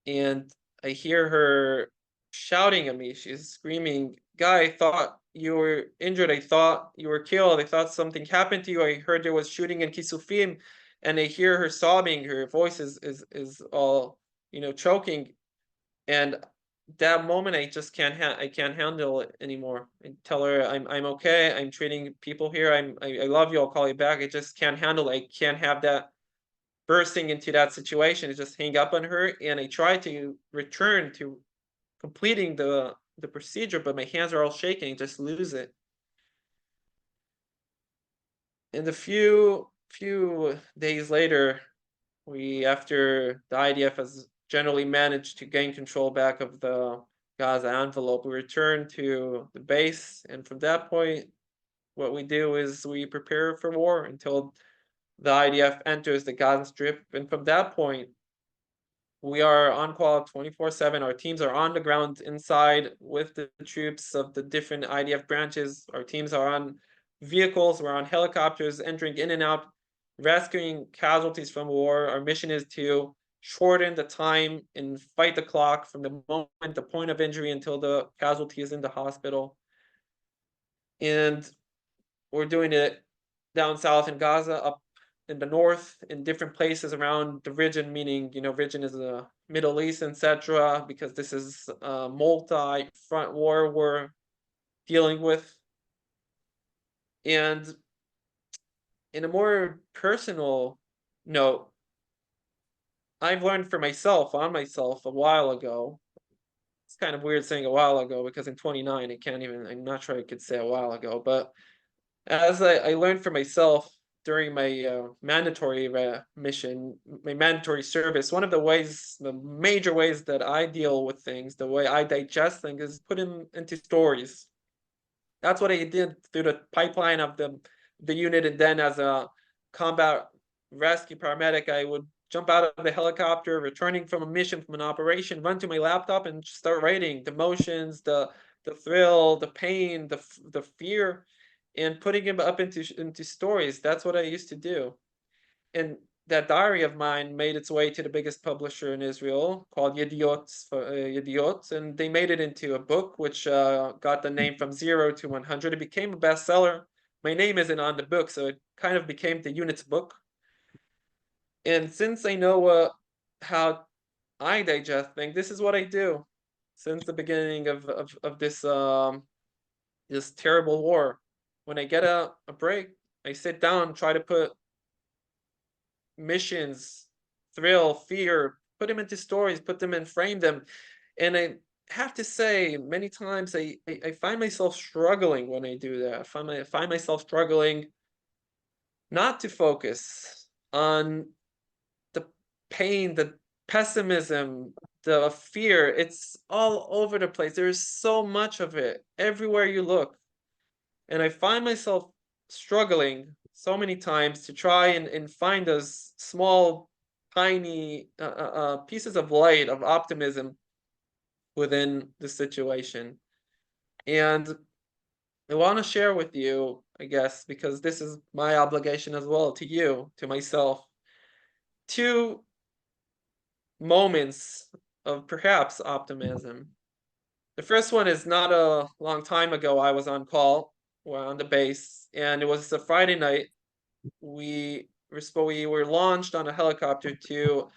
[SPEAKER 6] and I hear her shouting at me. She's screaming, "Guy, I thought you were injured. I thought you were killed. I thought something happened to you. I heard there was shooting in Kisufim." And I hear her sobbing. Her voice is all, choking. And that moment, I just can't handle it anymore. I tell her I'm okay. I'm treating people here. I love you. I'll call you back. I just can't handle it. I can't have that bursting into that situation. I just hang up on her, and I try to return to completing the procedure, but my hands are all shaking. Just lose it. And a few days later, after the IDF has generally managed to gain control back of the Gaza envelope, we return to the base, and from that point, what we do is we prepare for war until the IDF enters the Gaza Strip. And from that point, We are on call 24/7. Our teams are on the ground inside with the troops of the different IDF branches. Our teams are on vehicles, we're on helicopters, entering in and out, rescuing casualties from war. Our mission is to shorten the time and fight the clock from the moment, the point of injury until the casualty is in the hospital. And we're doing it down south in Gaza, up in the north, in different places around the region, meaning, region is the Middle East, etc., because this is a multi-front war we're dealing with. And in a more personal note, I've learned for myself, on myself, a while ago. It's kind of weird saying a while ago because in 29, I'm not sure I could say a while ago, but as I learned for myself during my mandatory mission, my mandatory service, one of the major ways that I deal with things, the way I digest things, is put them into stories. That's what I did through the pipeline of the unit, and then as a combat rescue paramedic, I would jump out of the helicopter, returning from a mission, from an operation, run to my laptop and start writing the emotions, the thrill, the pain, the fear, and putting them up into stories. That's what I used to do. And that diary of mine made its way to the biggest publisher in Israel, called Yediot, and they made it into a book, which got the name from 0 to 100. It became a bestseller. My name isn't on the book, so it kind of became the unit's book. And since I know how I digest things, this is what I do since the beginning of this terrible war. When I get a break, I sit down, try to put missions, thrill, fear, put them into stories, put them and frame them. And I have to say, many times I find myself struggling when I do that. I find myself struggling not to focus on the pain, the pessimism, the fear. It's all over the place. There's so much of it everywhere you look. And I find myself struggling so many times to try and find those small, tiny pieces of light, of optimism within the situation. And I want to share with you, I guess, because this is my obligation as well to you, to myself, 2 moments of perhaps optimism. The first one is not a long time ago. I was on call, on the base, and it was a Friday night. We were launched on a helicopter to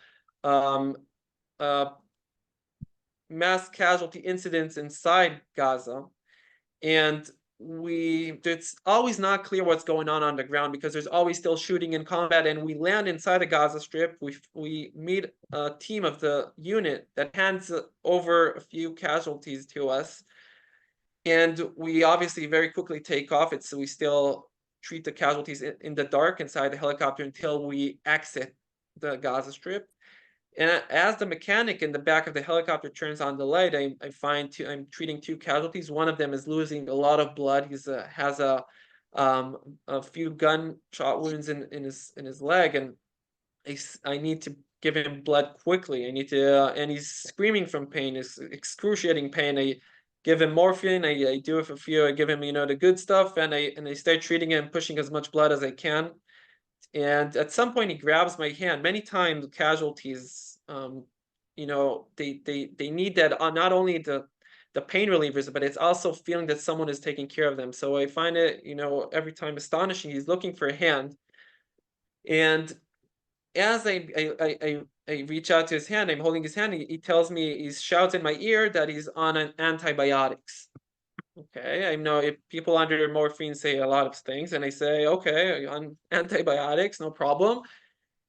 [SPEAKER 6] mass casualty incidents inside Gaza, and it's always not clear what's going on the ground because there's always still shooting in combat. And we land inside the Gaza Strip. We meet a team of the unit that hands over a few casualties to us, and we obviously very quickly take off. We still treat the casualties in the dark inside the helicopter until we exit the Gaza Strip. And as the mechanic in the back of the helicopter turns on the light, I'm treating 2 casualties. One of them is losing a lot of blood. He has a few gunshot wounds in his leg, and I need to give him blood quickly. And he's screaming from pain. It's excruciating pain. I give him morphine. I do it for few. I give him the good stuff, and I start treating him, pushing as much blood as I can. And at some point, he grabs my hand. Many times, casualties, they need that, not only the pain relievers, but it's also feeling that someone is taking care of them. So I find it, every time astonishing. He's looking for a hand, and as I reach out to his hand, I'm holding his hand. He tells me, he shouts in my ear that he's on antibiotics. Okay, I know if people under morphine say a lot of things, and I say, okay, on antibiotics, no problem.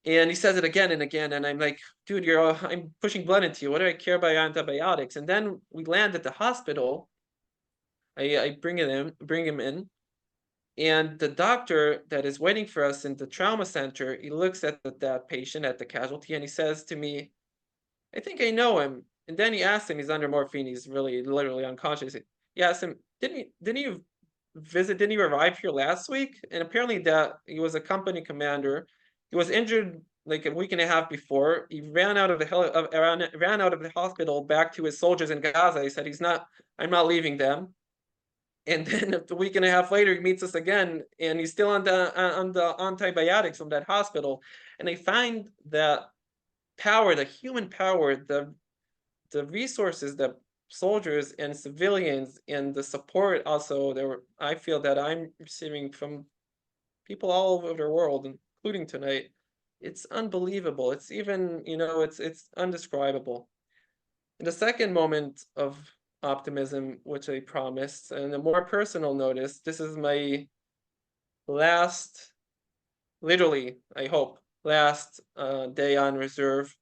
[SPEAKER 6] And he says it again and again, and I'm like, dude, I'm pushing blood into you. What do I care about antibiotics? And then we land at the hospital. I bring him in, and the doctor that is waiting for us in the trauma center, he looks at that patient, at the casualty, and he says to me, I think I know him. And then he asks him, he's under morphine, he's really literally unconscious. He asks him, didn't you arrive here last week? And apparently that he was a company commander. He was injured like a week and a half before, he ran out of the ran out of the hospital back to his soldiers in Gaza. He said, I'm not leaving them. And then a week and a half later, he meets us again, and he's still on the antibiotics from that hospital. And they find that power, the human power, the resources that soldiers and civilians and the support also I feel that I'm receiving from people all over the world, including tonight, it's unbelievable. It's even, it's undescribable. And the second moment of optimism, which I promised, and a more personal notice, this is my last, literally, I hope, last day on reserve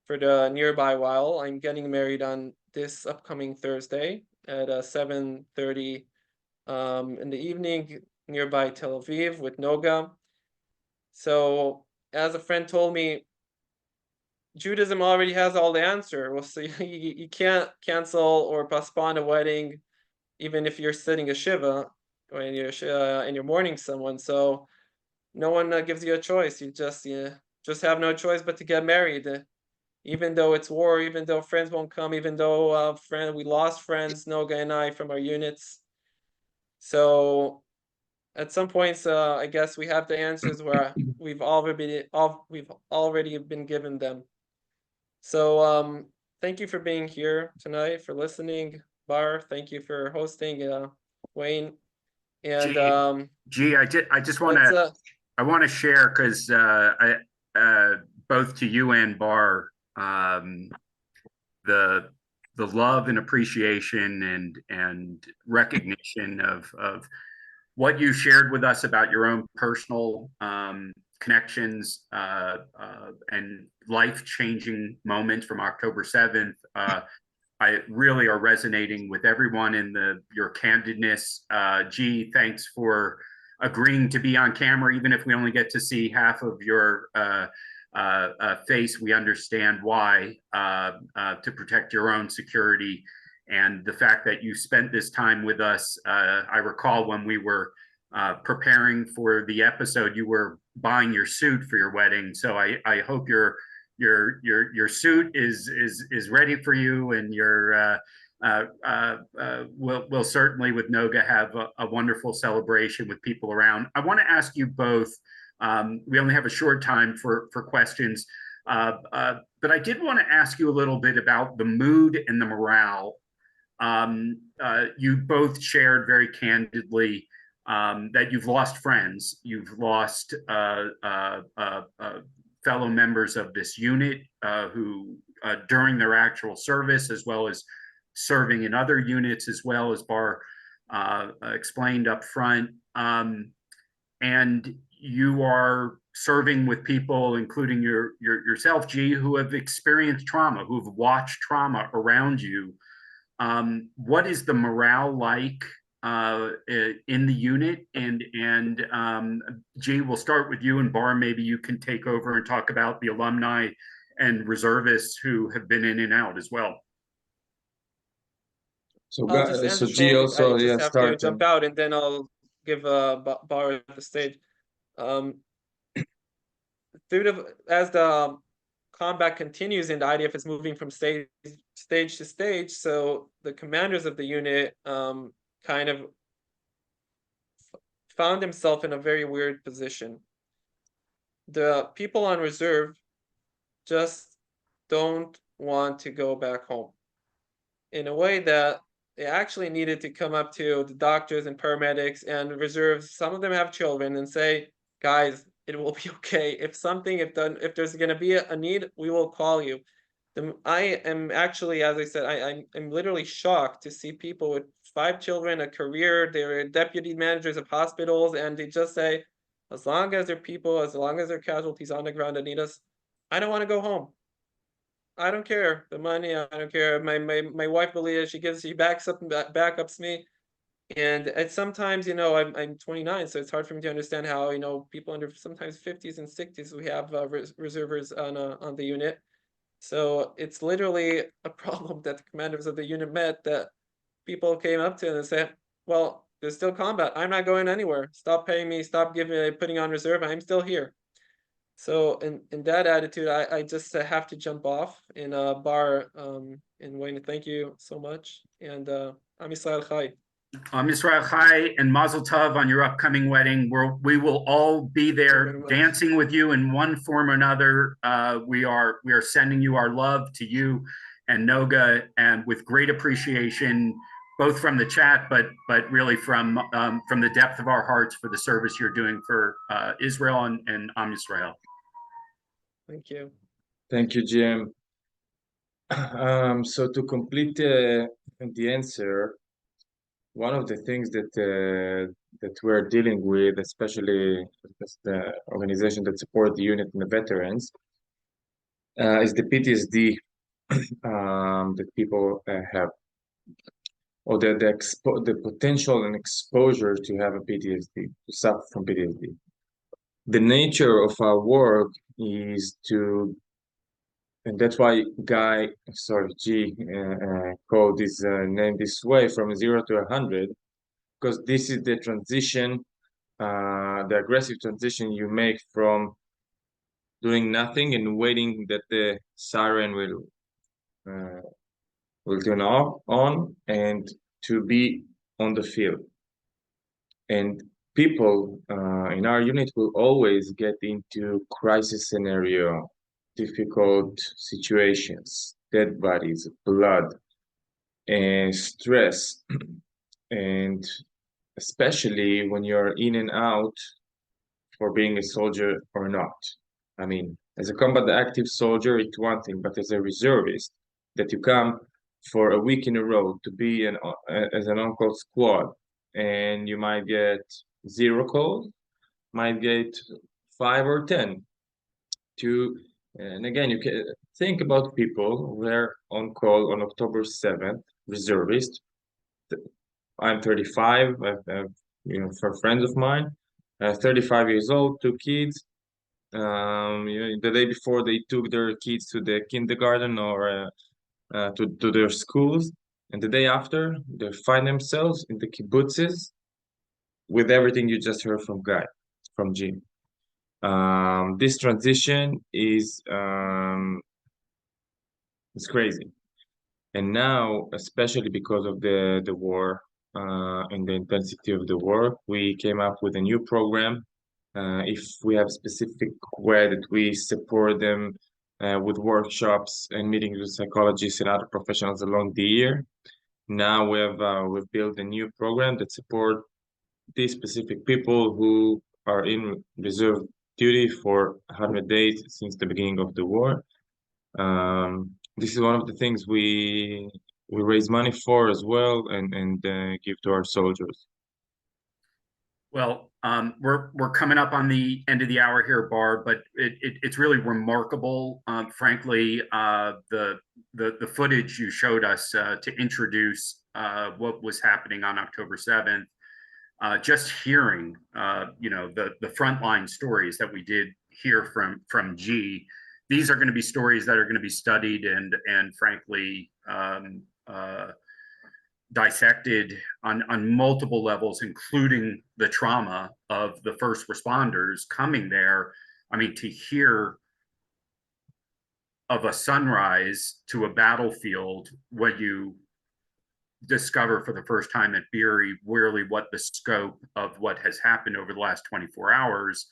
[SPEAKER 6] for the nearby while. I'm getting married on this upcoming Thursday at 7:30 in the evening nearby Tel Aviv with Noga. So as a friend told me, Judaism already has all the answer. Well, so you can't cancel or postpone a wedding, even if you're sitting a shiva or and you're mourning someone. So no one gives you a choice. You just have no choice but to get married. Even though it's war, even though friends won't come, even though we lost friends, Noga and I, from our units. So at some points, I guess we have the answers where we've already been given them. So thank you for being here tonight, for listening, Bar. Thank you for hosting, Wayne. And
[SPEAKER 1] Gee, I just want to share, because both to you and Bar, the love and appreciation and recognition of what you shared with us about your own personal connections and life-changing moments from October 7th. I really are resonating with everyone in your candidness. G, thanks for agreeing to be on camera, even if we only get to see half of your face. We understand why, to protect your own security. And the fact that you spent this time with us, I recall when we were preparing for the episode, you were buying your suit for your wedding. So I hope your suit is ready for you, and we'll certainly with Noga have a wonderful celebration with people around. I want to ask you both. We only have a short time for questions, but I did want to ask you a little bit about the mood and the morale. You both shared very candidly that you've lost friends, you've lost fellow members of this unit who, during their actual service, as well as serving in other units, as well as Bar explained up front. And you are serving with people, including yourself, G, who have experienced trauma, who have watched trauma around you. What is the morale like in the unit? And G, we'll start with you, and Bar, maybe you can take over and talk about the alumni and reservists who have been in and out as well.
[SPEAKER 2] So G also,
[SPEAKER 6] I just have
[SPEAKER 2] start.
[SPEAKER 6] to jump out, and then I'll give Bar the stage. As the combat continues and the IDF is moving from stage to stage, so the commanders of the unit kind of found himself in a very weird position. The people on reserve just don't want to go back home, in a way that they actually needed to come up to the doctors and paramedics and reserves. Some of them have children, and say, guys, it will be okay. If there's going to be a need, we will call you. I am actually, as I said, I'm literally shocked to see people with 5 children, a career, they're deputy managers of hospitals, and they just say, as long as there are people, as long as there are casualties on the ground that need us, I don't want to go home. I don't care the money. I don't care. My wife believes she backups me. And sometimes, I'm 29, so it's hard for me to understand how, people under sometimes 50s and 60s, we have reservers on the unit. So it's literally a problem that the commanders of the unit met, that people came up to and said, well, there's still combat. I'm not going anywhere. Stop paying me. Stop putting on reserve. I'm still here. So in that attitude, I just have to jump off. And Bar and Wayne, thank you so much. And Am Yisrael Chai.
[SPEAKER 1] Yisrael Chai and Mazel Tov on your upcoming wedding. We will all be there dancing with you in one form or another. We are sending you our love to you and Noga, and with great appreciation, both from the chat, but really from the depth of our hearts for the service you're doing for Israel and Am Yisrael.
[SPEAKER 6] Thank you.
[SPEAKER 2] Thank you, Jim. So to complete the answer, one of the things that we're dealing with, especially as the organization that support the unit and the veterans, is the PTSD that people have, or the potential and exposure to have a PTSD, to suffer from PTSD. The nature of our work is to, and that's why G called this name this way, from 0 to 100, because this is the transition, the aggressive transition you make from doing nothing and waiting that the siren will turn on, and to be on the field. And people in our unit will always get into crisis scenario, difficult situations, dead bodies, blood, and stress, and especially when you're in and out for being a soldier or not. I mean, as a combat active soldier, it's one thing, but as a reservist, that you come for a week in a row to be as an on-call squad, and you might get 0 calls, might get 5 or 10. And again, you can think about people who were on call on October 7th, reservist. I'm 35. I've for friends of mine, 35 years old, 2 kids. The day before they took their kids to the kindergarten or to their schools, and the day after they find themselves in the kibbutzes with everything you just heard from Jim. This transition is it's crazy, and now, especially because of the war and the intensity of the war, we came up with a new program. If we have specific way that we support them with workshops and meetings with psychologists and other professionals along the year. Now we've built a new program that support these specific people who are in reserve duty for 100 days since the beginning of the war. This is one of the things we raise money for as well, and give to our soldiers.
[SPEAKER 1] Well, we're coming up on the end of the hour here, Bar, but it's really remarkable, frankly, the footage you showed us to introduce what was happening on October 7th. Just hearing, the frontline stories that we did hear from G. These are going to be stories that are going to be studied and frankly dissected on multiple levels, including the trauma of the first responders coming there. I mean, to hear of a sunrise to a battlefield, what you discover for the first time at Beery, really what the scope of what has happened over the last 24 hours.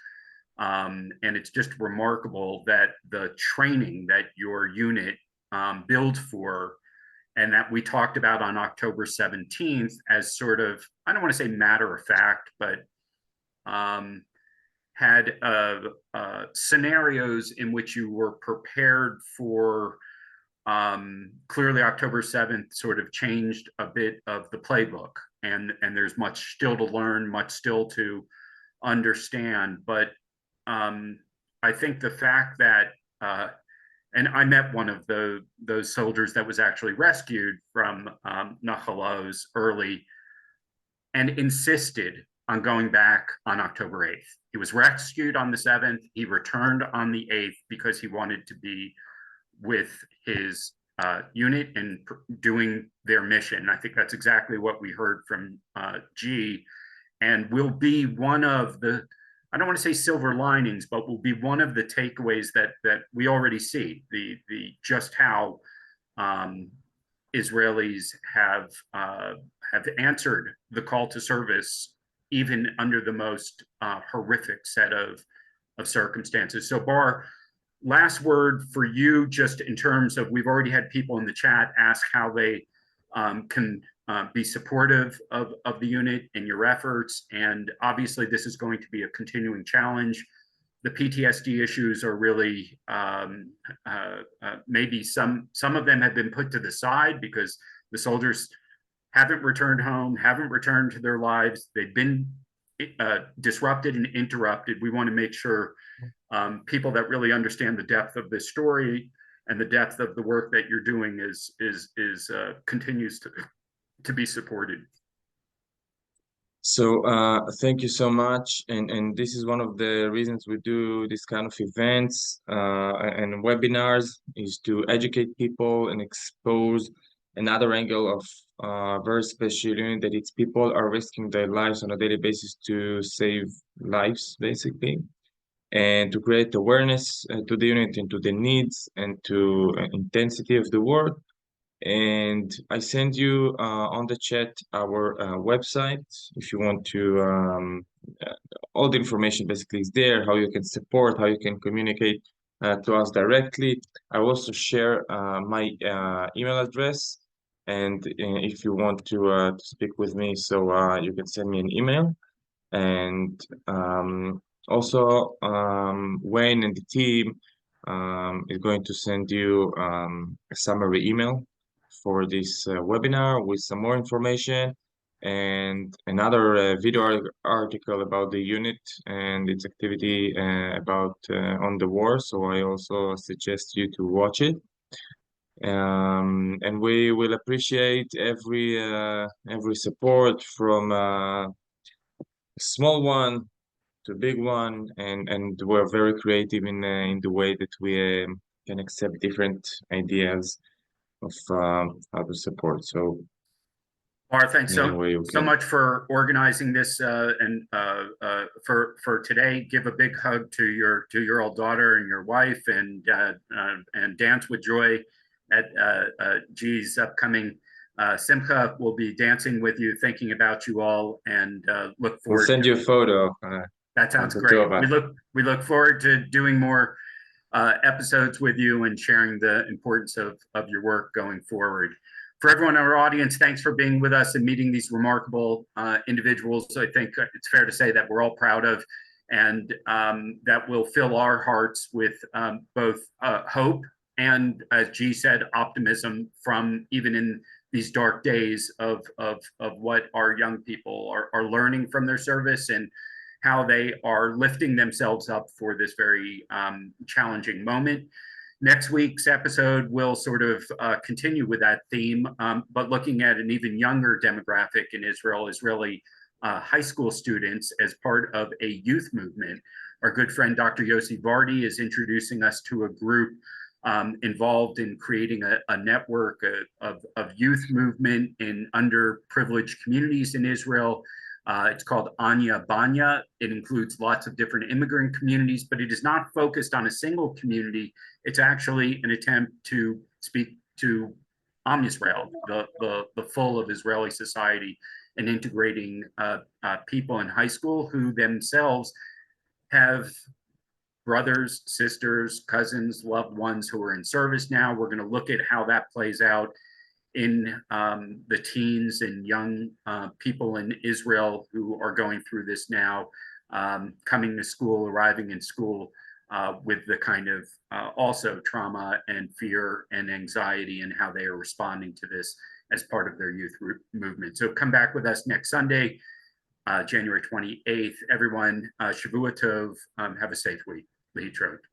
[SPEAKER 1] And it's just remarkable that the training that your unit built for, and that we talked about on October 17th as sort of, I don't want to say matter of fact, but had scenarios in which you were prepared for. Clearly October 7th sort of changed a bit of the playbook, and there's much still to learn, much still to understand. But I think the fact that, and I met one of those soldiers that was actually rescued from Nahal Oz early and insisted on going back on October 8th. He was rescued on the 7th. He returned on the 8th because he wanted to be with his unit and doing their mission. I think that's exactly what we heard from G, and will be one of the I don't want to say silver linings, but will be one of the takeaways that we already see the just how Israelis have answered the call to service even under the most horrific set of circumstances. So, Bar, last word for you, just in terms of, we've already had people in the chat ask how they can be supportive of the unit and your efforts. And obviously, this is going to be a continuing challenge. The PTSD issues are really maybe some of them have been put to the side because the soldiers haven't returned home, haven't returned to their lives. They've been disrupted and interrupted. We want to make sure people that really understand the depth of this story and the depth of the work that you're doing is continues to be supported.
[SPEAKER 2] So thank you so much, and this is one of the reasons we do this kind of events and webinars, is to educate people and expose another angle of very special unit, that it's people are risking their lives on a daily basis to save lives, basically, and to create awareness to the unit and to the needs and to intensity of the work. And I send you on the chat our website if you want to. All the information basically is there, how you can support, how you can communicate to us directly. I also share my email address, and if you want to speak with me, so you can send me an email. And also Wayne and the team is going to send you a summary email for this webinar with some more information and another video article about the unit and its activity about on the war. So I also suggest you to watch it. And we will appreciate every support from a small one to big one, and we're very creative in the way that we can accept different ideas of how to support. So,
[SPEAKER 1] Bar, thanks so much for organizing this and for today. Give a big hug to your 2-year-old daughter and your wife, and dance with joy at G's upcoming Simcha. We'll be dancing with you, thinking about you all, and look forward.
[SPEAKER 2] We'll send you a photo.
[SPEAKER 1] That sounds great. We look forward to doing more episodes with you and sharing the importance of your work going forward. For everyone in our audience, thanks for being with us and meeting these remarkable individuals. I think it's fair to say that we're all proud of, and that will fill our hearts with both hope and, as G said, optimism from even in these dark days of what our young people are learning from their service and how they are lifting themselves up for this very challenging moment. Next week's episode will sort of continue with that theme, but looking at an even younger demographic in Israel, Israeli high school students as part of a youth movement. Our good friend Dr. Yossi Vardi is introducing us to a group involved in creating a network of youth movement in underprivileged communities in Israel. It's called Anya Banya. It includes lots of different immigrant communities, but it is not focused on a single community. It's actually an attempt to speak to Am Yisrael, the full of Israeli society, and integrating people in high school who themselves have brothers, sisters, cousins, loved ones who are in service now. We're going to look at how that plays out in the teens and young people in Israel who are going through this now, coming to school, arriving in school with the kind of also trauma and fear and anxiety, and how they are responding to this as part of their youth movement. So come back with us next Sunday, January 28th. Everyone, Shavua Tov, have a safe week. להתראות.